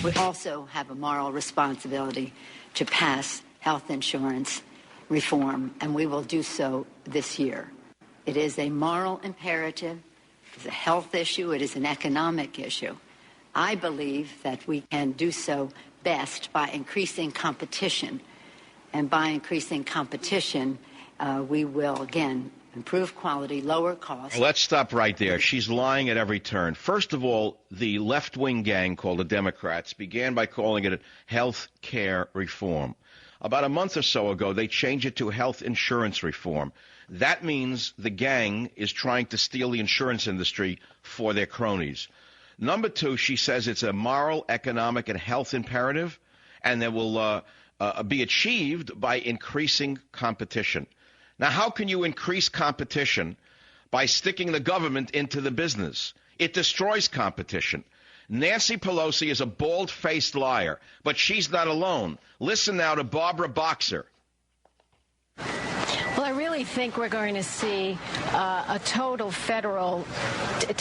We also have a moral responsibility to pass health insurance reform, and we will do so this year. It is a moral imperative. It's a health issue. It is an economic issue. I believe that we can do so best by increasing competition. And by increasing competition, we will, again, improve quality, lower costs. Let's stop right there. She's lying at every turn. First of all, the left-wing gang called the Democrats began by calling it health care reform. About a month or so ago, they changed it to health insurance reform. That means the gang is trying to steal the insurance industry for their cronies. Number two, she says it's a moral, economic, and health imperative, and that will be achieved by increasing competition. Now, how can you increase competition by sticking the government into the business? It destroys competition. Nancy Pelosi is a bald-faced liar, but she's not alone. Listen now to Barbara Boxer. Well, I really think we're going to see a total federal,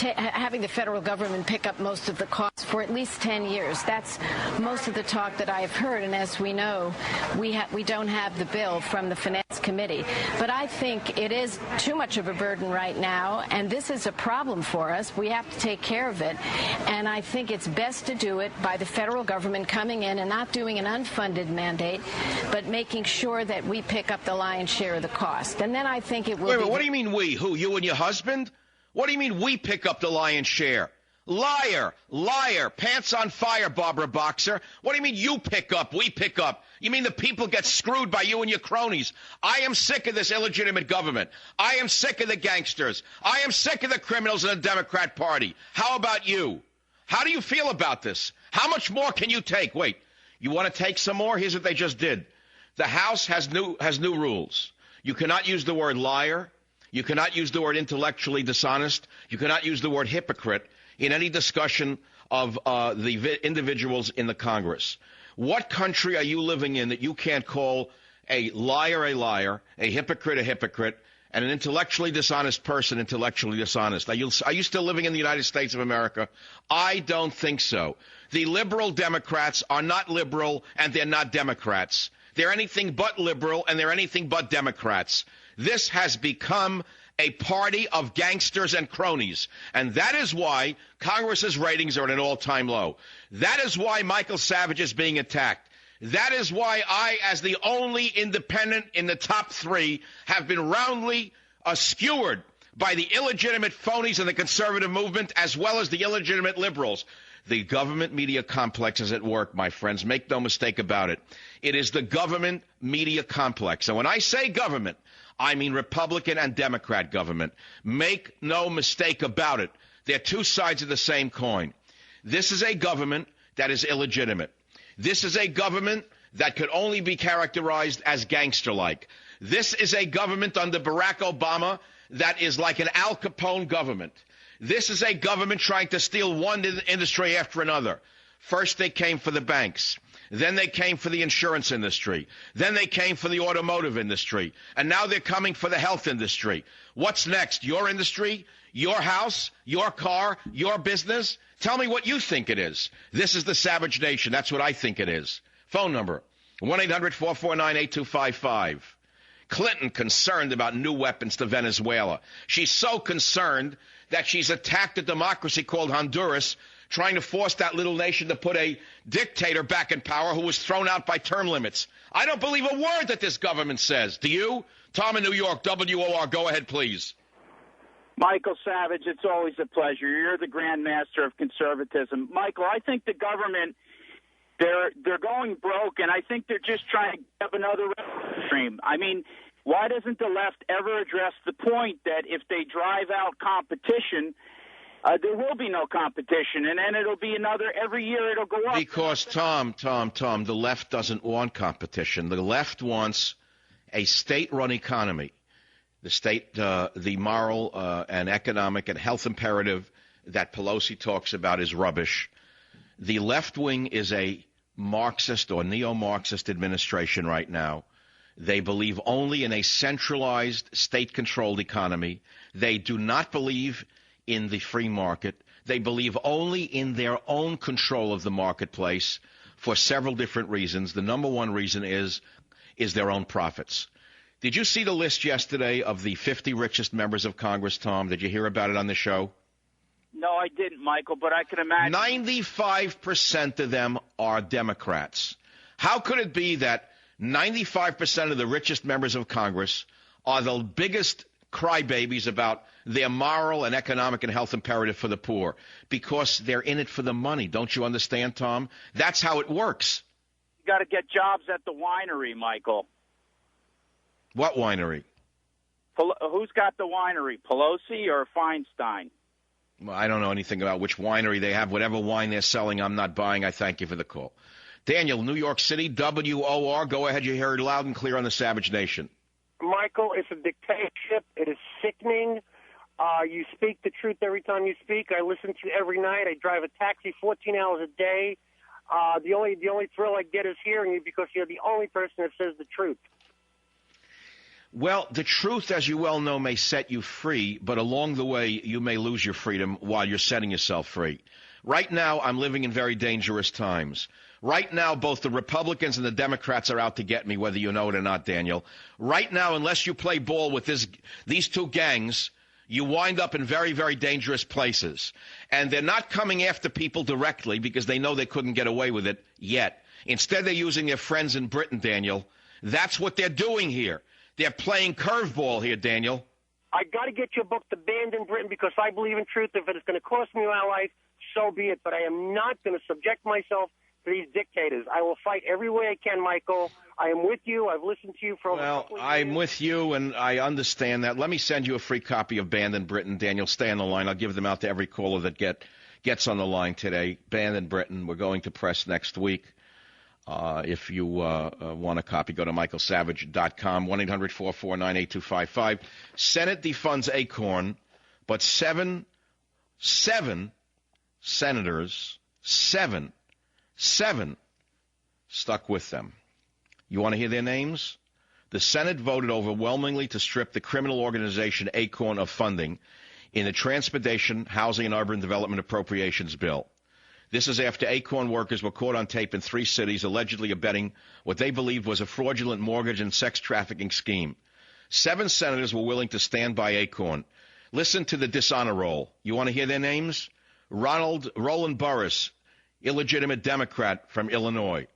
having the federal government pick up most of the costs for at least 10 years. That's most of the talk that I've heard. And as we know, we don't have the bill from the Finance Committee. But I think it is too much of a burden right now. And this is a problem for us. We have to take care of it. And I think it's best to do it by the federal government coming in and not doing an unfunded mandate, but making sure that we pick up the lion's share of the cost. And then I think it will Wait, what do you mean we? Who, you and your husband? What do you mean we pick up the lion's share? Liar, liar, pants on fire, Barbara Boxer. What do you mean you pick up, we pick up? You mean the people get screwed by you and your cronies? I am sick of this illegitimate government. I am sick of the gangsters. I am sick of the criminals in the Democrat Party. How about you? How do you feel about this? How much more can you take? Wait, you want to take some more? Here's what they just did. The House has new rules. You cannot use the word liar. You cannot use the word intellectually dishonest. You cannot use the word hypocrite in any discussion of the individuals in the Congress. What country are you living in that you can't call a liar, a hypocrite, and an intellectually dishonest person intellectually dishonest? Are you still living in the United States of America? I don't think so. The liberal Democrats are not liberal, and they're not Democrats. They're anything but liberal, and they're anything but Democrats. This has become a party of gangsters and cronies, and that is why Congress's ratings are at an all-time low. That is why Michael Savage is being attacked. That is why I, as the only independent in the top three, have been roundly skewered by the illegitimate phonies in the conservative movement as well as the illegitimate liberals. The government media complex is at work, my friends. Make no mistake about it. It is the government media complex. And when I say government, I mean Republican and Democrat government. Make no mistake about it. They're two sides of the same coin. This is a government that is illegitimate. This is a government that could only be characterized as gangster-like. This is a government under Barack Obama that is like an Al Capone government. This is a government trying to steal one industry after another. First they came for the banks. Then they came for the insurance industry. Then they came for the automotive industry. And now they're coming for the health industry. What's next? Your industry? Your house? Your car? Your business? Tell me what you think it is. This is the Savage Nation. That's what I think it is. Phone number, 1-800-449-8255. Clinton concerned about new weapons to Venezuela. She's so concerned that she's attacked a democracy called Honduras, trying to force that little nation to put a dictator back in power who was thrown out by term limits. I don't believe a word that this government says. Do you? Tom in New York, WOR, go ahead, please. Michael Savage, it's always a pleasure. You're the grand master of conservatism. Michael, I think the government, they're going broke, and I think they're just trying to have another revenue stream. I mean, why doesn't the left ever address the point that if they drive out competition, there will be no competition, and then it'll be another, every year it'll go up. Because, Tom, the left doesn't want competition. The left wants a state-run economy. The state, the moral and economic and health imperative that Pelosi talks about is rubbish. The left wing is a Marxist or neo-Marxist administration right now. They believe only in a centralized, state-controlled economy. They do not believe in the free market. They believe only in their own control of the marketplace for several different reasons. The number one reason is their own profits. Did you see the list yesterday of the 50 richest members of Congress, Tom? Did you hear about it on the show? No, I didn't, Michael, but I can imagine. 95% of them are Democrats. How could it be that 95% of the richest members of Congress are the biggest crybabies about their moral and economic and health imperative for the poor? Because they're in it for the money. Don't you understand, Tom? That's how it works. You got to get jobs at the winery, Michael. What winery? Who's got the winery, Pelosi or Feinstein? Well, I don't know anything about which winery they have. Whatever wine they're selling, I'm not buying. I thank you for the call. Daniel, New York City, WOR. Go ahead. You hear it loud and clear on the Savage Nation. Michael, it's a dictatorship. It is sickening. You speak the truth every time you speak. I listen to you every night. I drive a taxi 14 hours a day. The only thrill I get is hearing you because you're the only person that says the truth. Well, the truth, as you well know, may set you free, but along the way, you may lose your freedom while you're setting yourself free. Right now, I'm living in very dangerous times. Right now, both the Republicans and the Democrats are out to get me, whether you know it or not, Daniel. Right now, unless you play ball with these two gangs, you wind up in very, very dangerous places. And they're not coming after people directly because they know they couldn't get away with it yet. Instead, they're using their friends in Britain, Daniel. That's what they're doing here. They're playing curveball here, Daniel. I got to get your book, The Band in Britain, because I believe in truth. If it's going to cost me my life, so be it. But I am not going to subject myself to these dictators. I will fight every way I can, Michael. I am with you. I've listened to you for over a couple of years. I'm with you, and I understand that. Let me send you a free copy of Band in Britain, Daniel. Stay on the line. I'll give them out to every caller that gets on the line today. Band in Britain. We're going to press next week. If you want a copy, go to michaelsavage.com, 1-800-449-8255. Senate defunds Acorn, but seven senators, seven, stuck with them. You want to hear their names? The Senate voted overwhelmingly to strip the criminal organization Acorn of funding in the Transportation, Housing, and Urban Development Appropriations Bill. This is after Acorn workers were caught on tape in 3 cities allegedly abetting what they believed was a fraudulent mortgage and sex trafficking scheme. 7 senators were willing to stand by Acorn. Listen to the dishonor roll. You want to hear their names? Roland Burris, illegitimate Democrat from Illinois.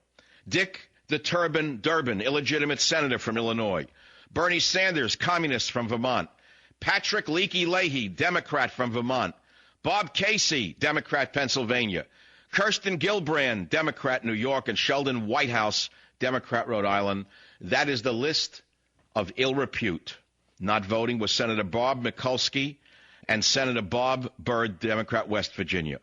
Dick the Turban Durbin, illegitimate senator from Illinois. Bernie Sanders, communist from Vermont. Patrick Leaky Leahy, Democrat from Vermont. Bob Casey, Democrat, Pennsylvania. Kirsten Gillibrand, Democrat, New York. And Sheldon Whitehouse, Democrat, Rhode Island. That is the list of ill repute. Not voting was Senator Bob Mikulski and Senator Bob Byrd, Democrat, West Virginia.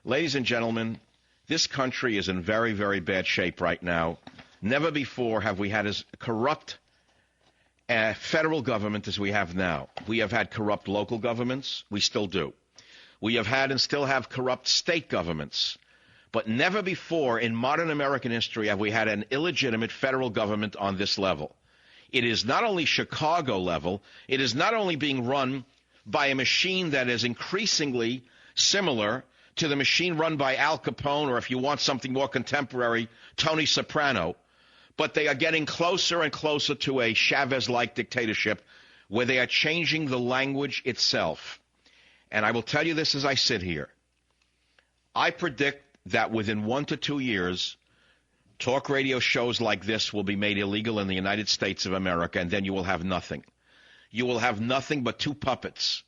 Ladies and gentlemen, this country is in very, very bad shape right now. Never before have we had as corrupt a federal government as we have now. We have had corrupt local governments. We still do. We have had and still have corrupt state governments. But never before in modern American history have we had an illegitimate federal government on this level. It is not only Chicago level, it is not only being run by a machine that is increasingly similar to the machine run by Al Capone, or if you want something more contemporary, Tony Soprano, but they are getting closer and closer to a Chavez-like dictatorship where they are changing the language itself. And I will tell you this as I sit here. I predict that within 1 to 2 years, talk radio shows like this will be made illegal in the United States of America, and then you will have nothing. You will have nothing but 2 puppets.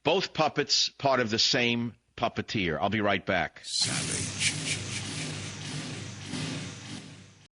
Both puppets part of the same puppeteer. I'll be right back. Savage.